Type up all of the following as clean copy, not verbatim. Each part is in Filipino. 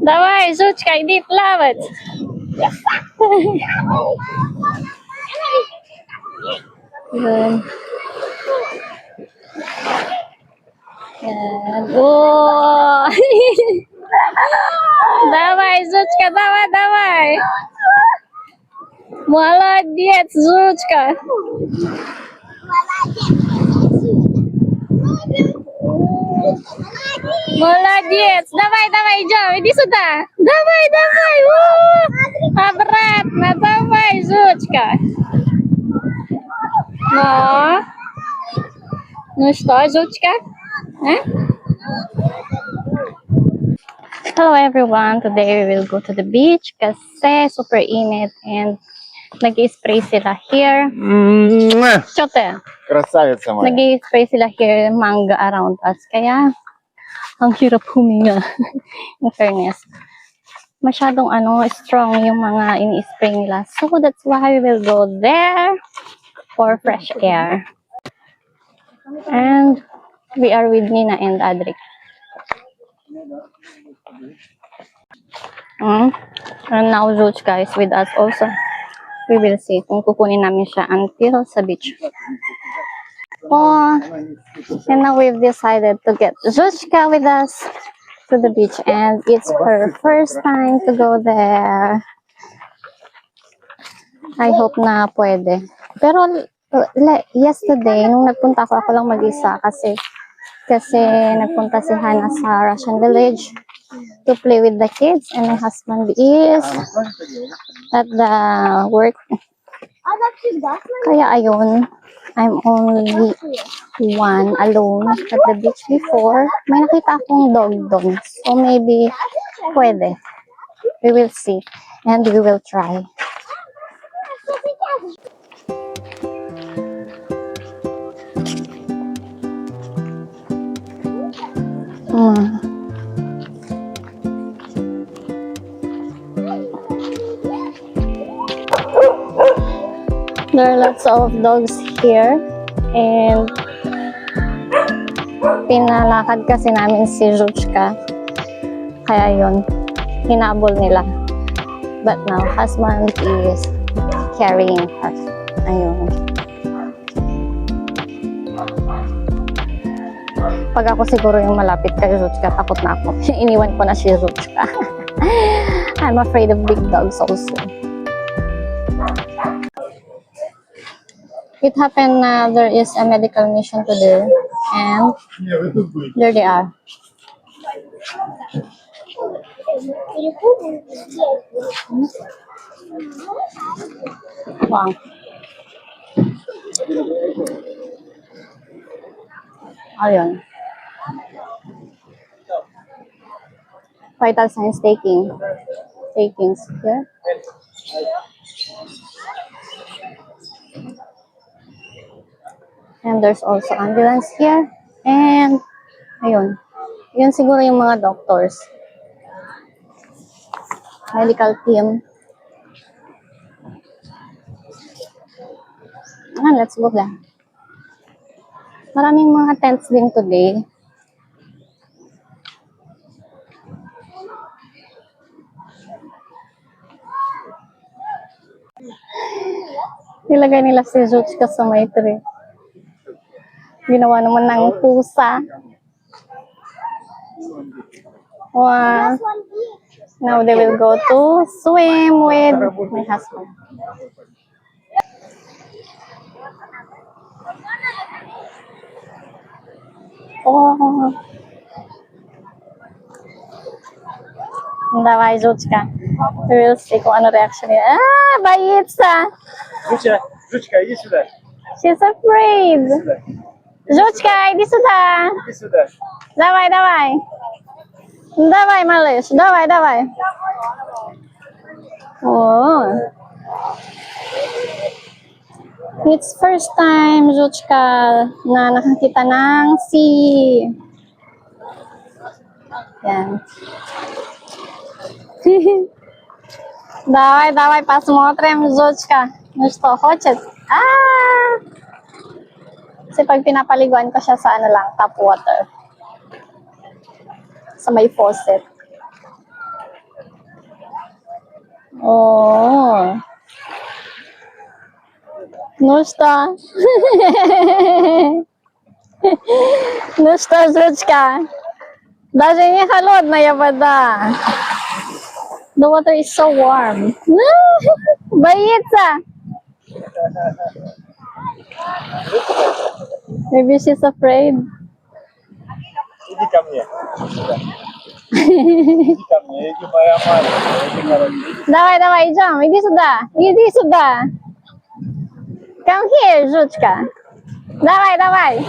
Давай, жучка, иди плавать. Good. О! Давай, жучка, давай. Молодец, жучка. Молодец. Давай, идем. Иди сюда. Давай. Обратно. Давай, жучка. Ну что, жучка? Hello everyone. Today we will go to the beach kasi super init and nag-spray sila here. Chote. Красавица моя. Nag-spray sila here manga around us. Kaya ang hirap huminga. In fairness. Masyadong strong yung mga ini-spray nila. So that's why we will go there for fresh air. And we are with Nina and Adric. And now Zuzka is with us also. We will see kung kukunin namin siya until sa beach. And now we've decided to get Zuzka with us to the beach, and it's her first time to go there. I hope na pwede. Pero yesterday, nung nagpunta ako lang mag-isa kasi nagpunta si Hannah sa Russian village to play with the kids, and my husband is at the work. Kaya ayun, I'm only one alone at the beach before. May nakita akong dog doon. So maybe pwede. We will see and we will try. There are lots of dogs here, and pinalakad kasi namin si Zuzka, kaya yun, hinabol nila. But now, husband is carrying her. Ayun. Pag ako siguro yung malapit kay Zuzka, takot na ako. Iniwan ko na si Zuzka. I'm afraid of big dogs also. It happened there is a medical mission to there, and there they are. Wow. Ayun. Vital signs takings here. And there's also ambulance here. And, ayun. Yun siguro yung mga doctors. Medical team. Let's go there. Maraming mga tents din today. Nilagay nila si Zuzka sa may tree. Ginawa naman ng pusa. Wow. Now they will go to swim with my husband. Oh. Давай, Zuzka. We will see kung ano reaction niya. Боится. Жучка, иди сюда. She's afraid. Zuzka, иди сюда. Иди сюда. Давай. Давай, малыш. Давай. Oh. It's first time, Zuzka, na nakakita ng sea. Yan. Давай, посмотрим, Zuzka. Ну что, хочет? Kasi pag pinapaliguan ko siya sa tap water. sa may faucet. Oh. Ну что? Ну что, жучка? Даже не холодная вода. The water is so warm. Боится. Maybe she's afraid. Иди ко мне. Сюда. Иди ко мне, иди, моя маленькая, иди, короче. Давай, давай, идем. Иди сюда. Иди сюда. Come here, жучка. Давай, давай.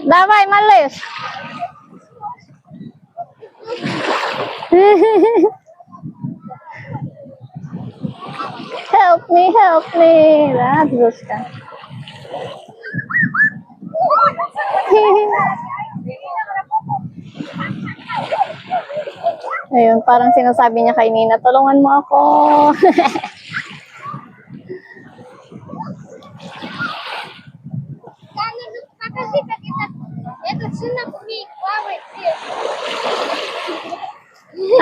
Давай, малыш. Help me. Да, жучка. Ayun, parang sinasabi niya kay Nina, tulungan mo ako. Таня, ну покажи, как этот сынок умеет плавать.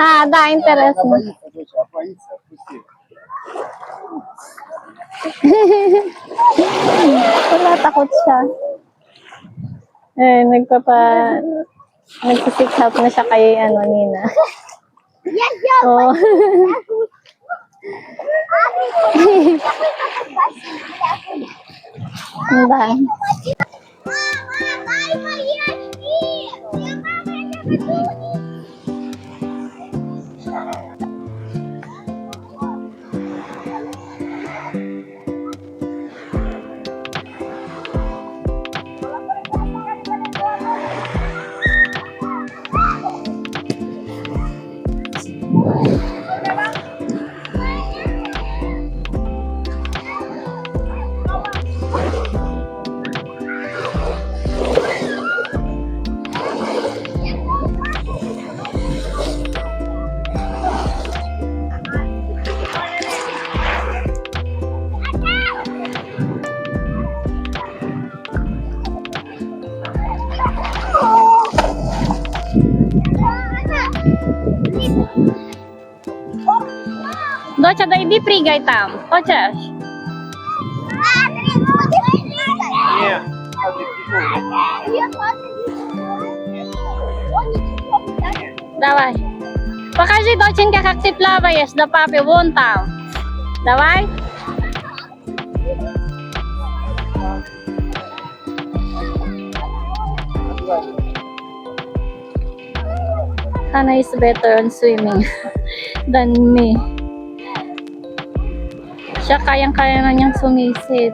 Ah, да, интересно. Боится, доча, боится, отпусти. Wala, takot siya. Nagsiseek help na siya kay, Nina. Я сделал. Oh. Anda. Мама, дай мои очки. Я мама, я хочу. Доча, да йди пригай там. Хочеш? Нет, смотри, Давай. Покажи, доченька, как ты плаваешь до папы вон там. Давай. Hana is better on swimming than me. Siya kayang-kaya na niyang sumisid.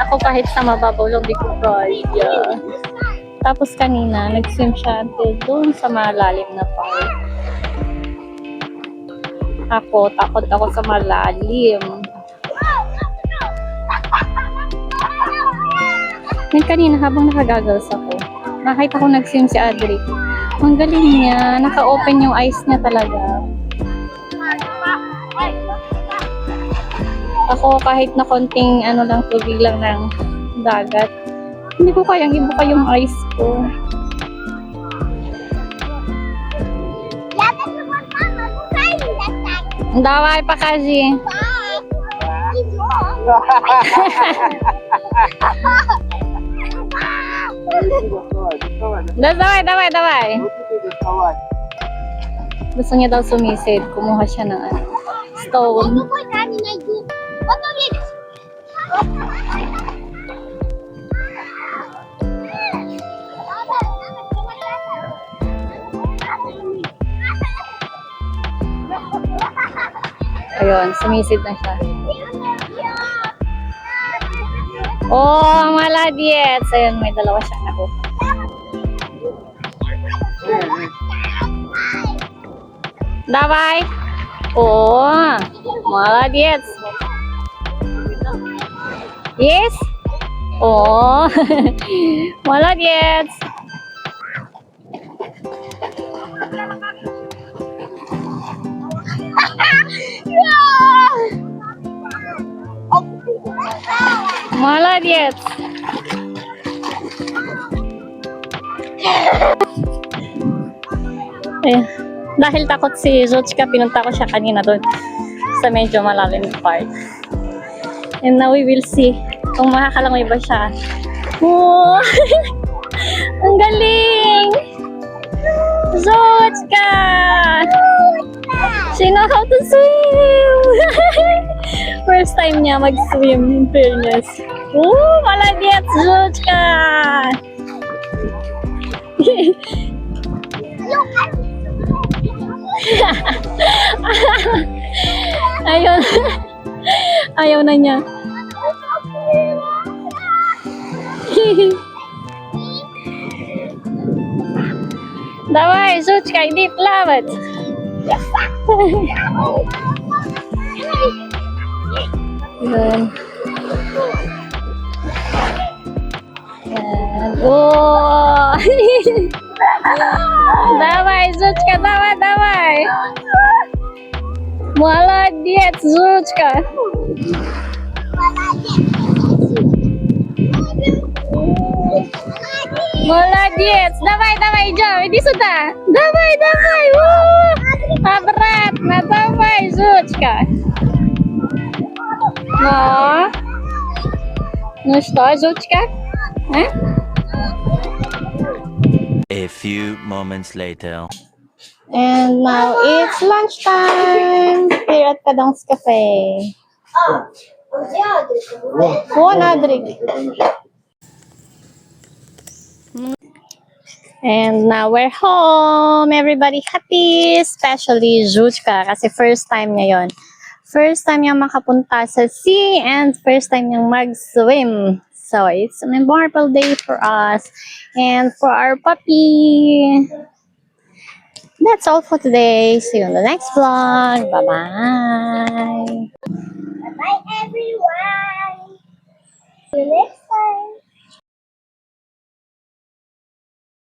Ako kahit sa mababaw lang di ko kaya. Tapos kanina, nag-swim siya until doon sa malalim na part. Ako, takot ako sa malalim. Ngayon kanina, habang nakagagals ako, nakita ko nag-swim si Adri. Ang galing niya. Naka-open yung eyes niya talaga. Ako kahit na konting lang tubig lang ng dagat, hindi ko kayang ibuka yung eyes ko. Я даже вот мама, пускай не достать. Давай, покажи. Давай. Gusto niya daw sumisid. Kumuha siya ng Я stone. другой камень найду. Вот увидишь. Ayun, sumisid na siya. Oh, maladiet. Ayun, may dalawa siyang nakuha. Давай. О, молодец. Есть? О, молодец. Молодец. Eh, dahil takot si Zochka, pinunta ko siya kanina doon sa medyo malalim part. And now we will see kung makakalangoy ba siya. Oh! Ang galing! Zochka! She know how to swim! First time niya mag-swim, in fairness. Oh, malagyan, Zochka! Ayaw, ayaw na niya. Давай, Zochka, иди плавать. Yun. Yan. Oh! Давай, Zochka, давай, давай. Молодец, Zochka. Молодец. Давай, давай, идем. Иди сюда. Давай, давай. Обратно. Давай, Zochka. Ну? Ну что, Zochka? А? A few moments later. And now it's lunchtime here at Kadong's Cafe. One Adric. And now we're home. Everybody happy, especially Zochka kasi first time niya yon. First time niyang makapunta sa sea and first time niyang mag-swim. So it's a memorable day for us and for our puppy. That's all for today. See you on the next vlog. Bye-bye. Bye, everyone. See you next